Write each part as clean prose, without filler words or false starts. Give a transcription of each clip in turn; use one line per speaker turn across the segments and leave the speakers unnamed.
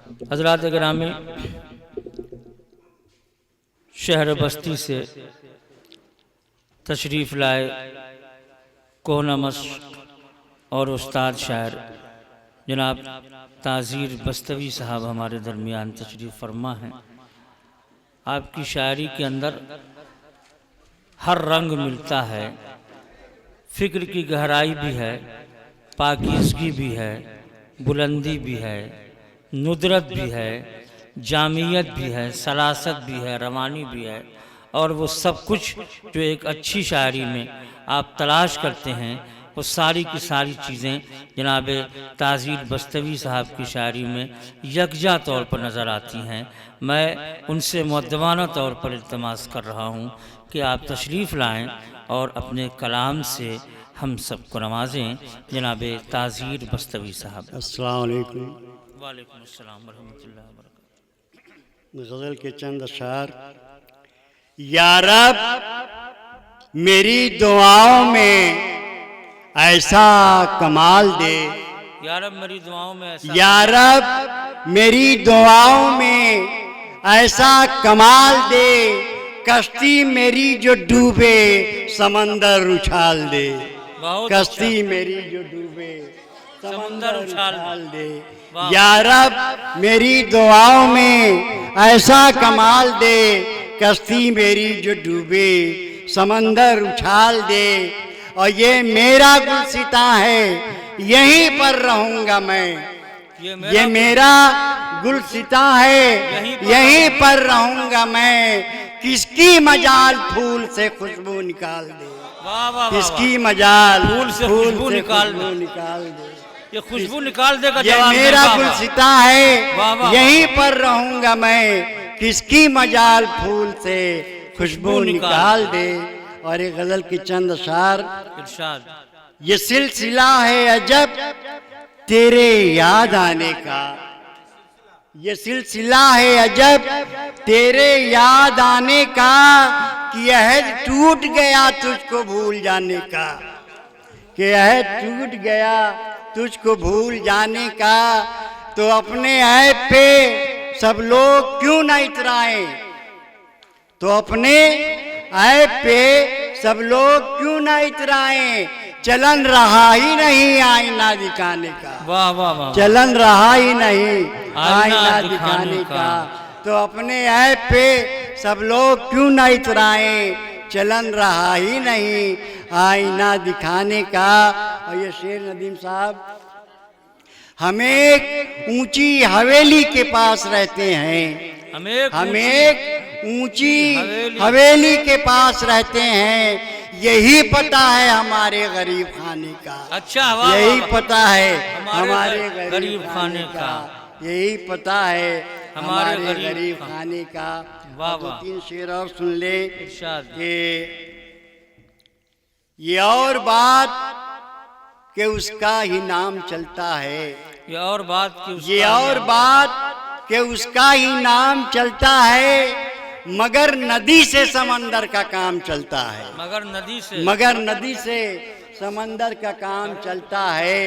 हज़रात गिरामी, शहर बस्ती से तशरीफ़ लाए कोहनमस और उस्ताद शायर जनाब ताज़ीर बस्तवी साहब हमारे दरमियान तशरीफ़ फरमा हैं। आपकी शायरी के अंदर हर रंग मिलता है, फ़िक्र की गहराई भी है, पाकीज़गी भी है, बुलंदी भी है, नुदरत भी है, जामियत भी है, सलासत भी है, रवानी भी है, और वो सब कुछ जो एक अच्छी शायरी में आप तलाश करते हैं वो सारी की सारी चीज़ें जनाब ताज़ीर बस्तवी साहब की शायरी में यकजा तौर पर नज़र आती हैं। मैं उनसे मुअद्दबाना तौर पर इल्तमास कर रहा हूँ कि आप तशरीफ़ लाएँ और अपने कलाम से हम सबको नवाजें। जनाब ताज़ीर बस्तवी साहब।
अस्सलाम वालेकुम।
वालेकुम अस्सलाम व रहमतुल्लाहि व बरकातुहू।
गज़ल के चंद अशार। या रब मेरी दुआओं में ऐसा कमाल दे,
या रब मेरी दुआओं में ऐसा,
या रब मेरी दुआओं में ऐसा कमाल दे, कश्ती मेरी जो डूबे समंदर उछाल दे, कश्ती मेरी जो डूबे समंदर उछाल दे। या रब मेरी दुआओं में ऐसा कमाल दे, कश्ती मेरी जो डूबे समंदर उछाल दे। और ये मेरा गुलसिता है, यहीं पर रहूंगा मैं, ये मेरा गुलसिता है, यहीं पर रहूंगा मैं। किसकी मजाल फूल से खुशबू निकाल दे, किसकी मजाल
फूल से खुशबू निकाल
दे,
ये खुशबू निकाल देगा।
ये मेरा गुलसिता है, यहीं पर रहूंगा मैं। किसकी मजाल फूल से खुशबू निकाल दे। और एक गजल की चंद अशार।
इरशाद।
ये सिलसिला है अजब तेरे याद आने का, ये सिलसिला है अजब तेरे याद आने का, कि अहद टूट गया तुझको भूल जाने का, कि अहद टूट गया तुझको भूल जाने का। तो अपने ऐब पे सब लोग क्यों न इतराएं, तो अपने ऐब पे सब लोग क्यों न इतराएं। चलन रहा ही नहीं आईना दिखाने का,
वाह वाह वाह,
चलन रहा ही नहीं आईना दिखाने का। तो अपने ऐब पे सब लोग क्यों न इतराएं, चलन रहा ही नहीं आईना दिखाने का। और ये शेर नदीम साहब, हम एक ऊंची हवेली के पास रहते हैं, हम एक ऊंची हवेली के पास रहते हैं। यही पता है हमारे गरीब खाने का,
अच्छा
यही पता है हमारे
गरीब खाने का,
यही पता है हमारे गरीब खाने का।
वाह
दो
वाह।
तीन शेर और सुन ले।
इरशाद।
ये और बात कि उसका ही नाम चलता है,
ये और बात कि
ये और बात कि उसका ही नाम चलता है। मगर नदी से समंदर का काम चलता है,
मगर नदी से,
मगर नदी से समंदर का काम चलता है।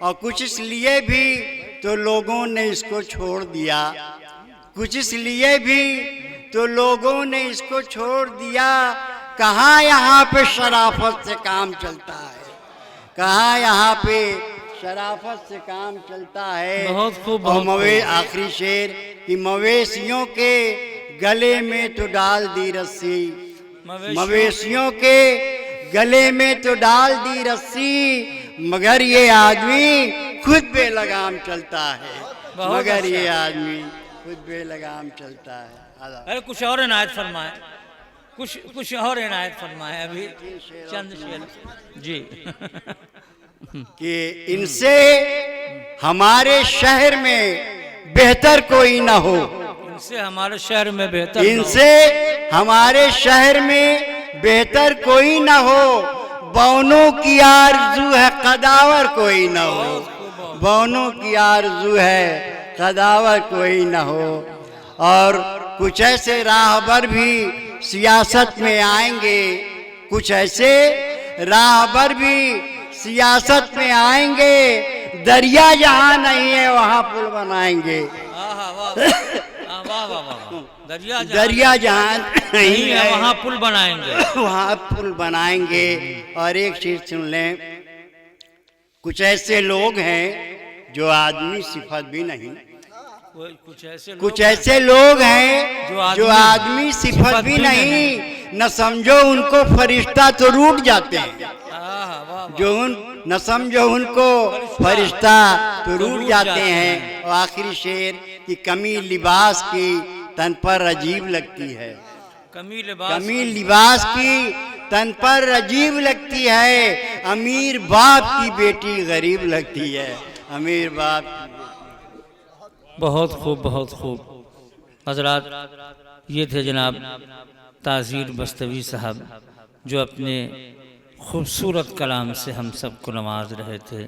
और कुछ इसलिए भी तो लोगों ने इसको छोड़ दिया, कुछ इसलिए भी तो लोगों ने इसको छोड़ दिया। कहाँ यहाँ पे शराफत से काम चलता है, कहाँ यहाँ पे शराफत से काम चलता है।
बहुत खूब।
और आखिरी शेर कि मवेशियों के गले में तो डाल दी रस्सी, मवेशियों के गले में तो डाल दी रस्सी, मगर ये आदमी खुद बेलगाम चलता है, मगर ये आदमी खुद बेलगाम चलता है।
अरे कुछ और इनायत फरमाए, कुछ और इनायत फरमाए अभी चंद शेर जी।
कि इनसे हमारे शहर में बेहतर कोई ना हो,
इनसे हमारे शहर में बेहतर,
इनसे हमारे शहर में बेहतर कोई ना हो। बौनों की आरज़ू है कदावर कोई ना हो, बौनों की आरज़ू है कदावर कोई ना हो। और कुछ ऐसे राहबर भी सियासत में आएंगे, कुछ ऐसे राहबर भी सियासत में आएंगे। दरिया जहाँ नहीं है वहाँ पुल बनाएंगे,
वाह वाह वाह,
दरिया जहाँ नहीं
है
है
वहाँ पुल बनाएंगे।
वहाँ पुल बनाएंगे। और एक चीज सुन लें, कुछ ऐसे लोग हैं जो आदमी सिफत भी नहीं, कुछ ऐसे लोग हैं जो आदमी सिफत भी नहीं, न समझो उनको फरिश्ता तो रूठ जाते हैं, न समझो उनको फरिश्ता तो रूठ जाते हैं। और आखिरी शेर की कमी लिबास की तन पर अजीब लगती है, कमी लिबास की तन पर अजीब लगती है, अमीर बाप की बेटी गरीब लगती है, अमीर बाप।
बहुत खूब, बहुत खूब हजरात। ये थे जनाब ताज़ीर बस्तवी साहब, जो अपने खूबसूरत कलाम से हम सबको नवाज रहे थे।